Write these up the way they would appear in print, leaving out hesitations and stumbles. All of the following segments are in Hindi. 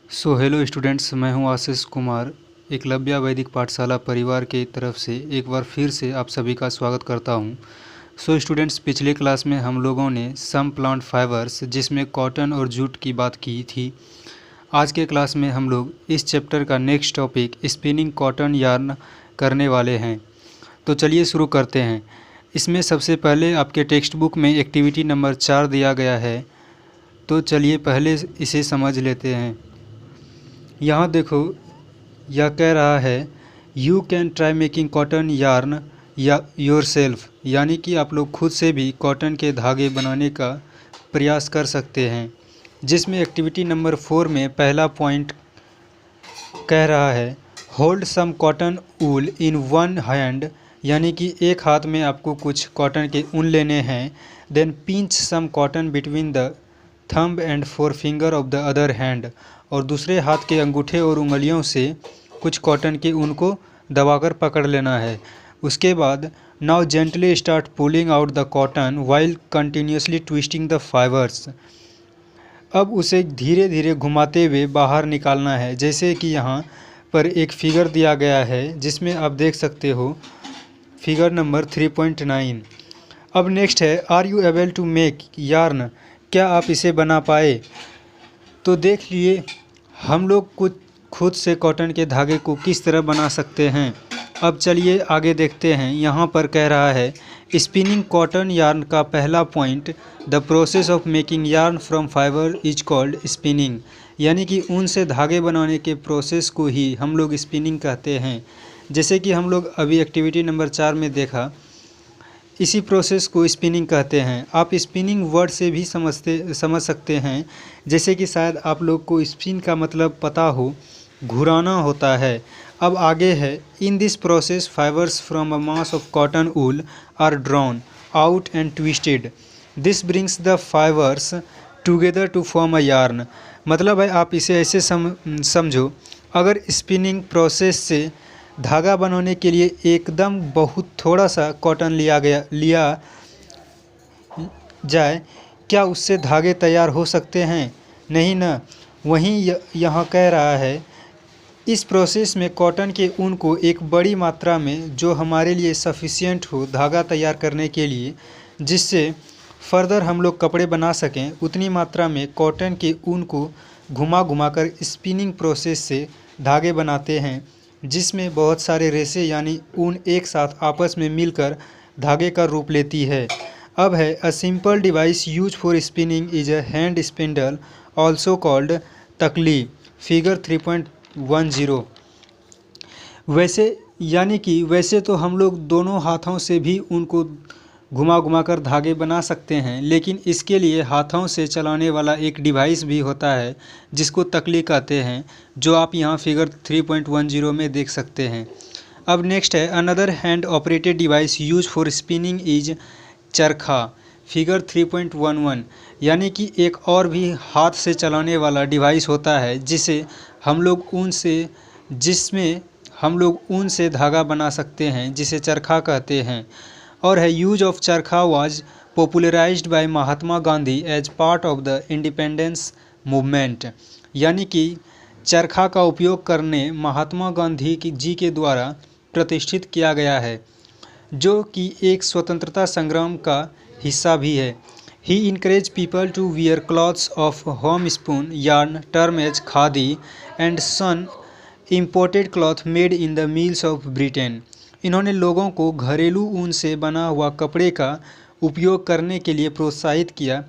हेलो स्टूडेंट्स, मैं हूं आशीष कुमार। एकलव्य वैदिक पाठशाला परिवार के तरफ से एक बार फिर से आप सभी का स्वागत करता हूं। स्टूडेंट्स, पिछले क्लास में हम लोगों ने सम प्लांट फाइबर्स जिसमें कॉटन और जूट की बात की थी। आज के क्लास में हम लोग इस चैप्टर का next topic spinning cotton yarn करने वाले हैं। तो चलिए शुरू करते हैं। इसमें सबसे पहले आपके टेक्स्ट बुक में एक्टिविटी नंबर 4 दिया गया है, तो चलिए पहले इसे समझ लेते हैं। यहाँ देखो, यह कह रहा है you can try making cotton yarn या योरसेल्फ, यानी कि आप लोग खुद से भी कॉटन के धागे बनाने का प्रयास कर सकते हैं। जिसमें एक्टिविटी नंबर 4 में पहला पॉइंट कह रहा है hold some cotton wool in one hand, यानी कि एक हाथ में आपको कुछ कॉटन के ऊन लेने हैं। Then pinch some cotton between the thumb and four finger of the other hand, और दूसरे हाथ के अंगूठे और उंगलियों से कुछ कॉटन के ऊन को दबाकर पकड़ लेना है। उसके बाद now gently start pulling out the cotton while continuously twisting the fibres. अब उसे धीरे धीरे घुमाते हुए बाहर निकालना है। जैसे कि यहाँ पर एक फिगर दिया गया है जिसमें आप देख सकते हो फिगर नंबर 3.9। अब नेक्स्ट है are you able to make yarn, क्या आप इसे बना पाए? तो देख लिए हम लोग कुछ खुद से कॉटन के धागे को किस तरह बना सकते हैं। अब चलिए आगे देखते हैं। यहाँ पर कह रहा है स्पिनिंग कॉटन यार्न का पहला point the process of making yarn from fibre is called spinning, यानी कि ऊन से धागे बनाने के प्रोसेस को ही हम लोग स्पिनिंग कहते हैं। जैसे कि हम लोग अभी एक्टिविटी नंबर 4 में देखा, इसी प्रोसेस को स्पिनिंग कहते हैं। आप स्पिनिंग वर्ड से भी समझ सकते हैं। जैसे कि शायद आप लोग को स्पिन का मतलब पता हो, घुराना होता है। अब आगे है in this process fibres from a mass of cotton wool are drawn out and twisted, this brings the fibres together to form a yarn. मतलब है आप इसे ऐसे समझो, अगर स्पिनिंग प्रोसेस से धागा बनाने के लिए एकदम बहुत थोड़ा सा कॉटन लिया जाए, क्या उससे धागे तैयार हो सकते हैं? नहीं ना। वहीं यहाँ कह रहा है इस प्रोसेस में कॉटन के ऊन को एक बड़ी मात्रा में, जो हमारे लिए सफिशिएंट हो धागा तैयार करने के लिए, जिससे फर्दर हम लोग कपड़े बना सकें, उतनी मात्रा में कॉटन के ऊन को घुमा घुमा कर स्पिनिंग प्रोसेस से धागे बनाते हैं, जिसमें बहुत सारे रेशे यानी ऊन एक साथ आपस में मिलकर धागे का रूप लेती है। अब है a simple device use for spinning is a hand spindle also called तकली, फिगर 3.10। वैसे तो हम लोग दोनों हाथों से भी उनको घुमा घुमा कर धागे बना सकते हैं, लेकिन इसके लिए हाथों से चलाने वाला एक डिवाइस भी होता है जिसको तकली कहते हैं, जो आप यहाँ फिगर 3.10 में देख सकते हैं। अब नेक्स्ट है another hand operated device use for spinning is चरखा, फिगर 3.11, यानी कि एक और भी हाथ से चलाने वाला डिवाइस होता है जिसमें हम लोग ऊन से धागा बना सकते हैं, जिसे चरखा कहते हैं। और है use of charkha was popularised by Mahatma Gandhi as part of the independence movement, यानी कि चरखा का उपयोग करने महात्मा गांधी जी के द्वारा प्रतिष्ठित किया गया है, जो कि एक स्वतंत्रता संग्राम का हिस्सा भी है। He encourage people to wear clothes of home spun yarn term as khadi and shun imported cloth made in the mills of Britain. इन्होंने लोगों को घरेलू ऊन से बना हुआ कपड़े का उपयोग करने के लिए प्रोत्साहित किया,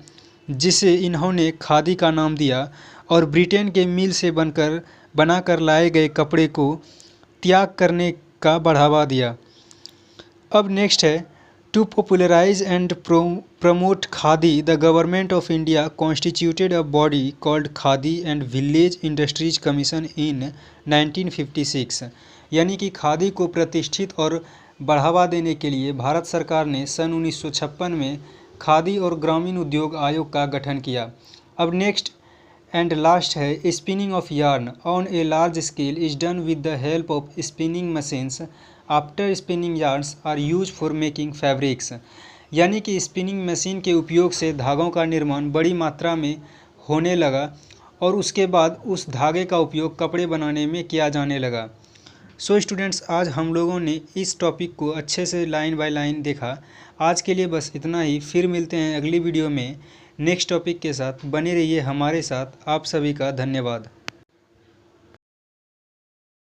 जिसे इन्होंने खादी का नाम दिया, और ब्रिटेन के मिल से बनाकर लाए गए कपड़े को त्याग करने का बढ़ावा दिया। अब नेक्स्ट है to popularise and promote Khadi the government of India constituted a body called Khadi and village industries commission in 1956, यानी कि खादी को प्रतिष्ठित और बढ़ावा देने के लिए भारत सरकार ने सन 1956 में खादी और ग्रामीण उद्योग आयोग का गठन किया। अब नेक्स्ट एंड लास्ट है spinning of yarn on a large scale is done with the help of spinning machines after spinning yarns are use for making fabrics, यानी कि स्पिनिंग मशीन के उपयोग से धागों का निर्माण बड़ी मात्रा में होने लगा और उसके बाद उस धागे का उपयोग कपड़े बनाने में किया जाने लगा। सो स्टूडेंट्स, आज हम लोगों ने इस टॉपिक को अच्छे से लाइन बाय लाइन देखा। आज के लिए बस इतना ही। फिर मिलते हैं अगली वीडियो में नेक्स्ट टॉपिक के साथ। बने रहिए हमारे साथ। आप सभी का धन्यवाद।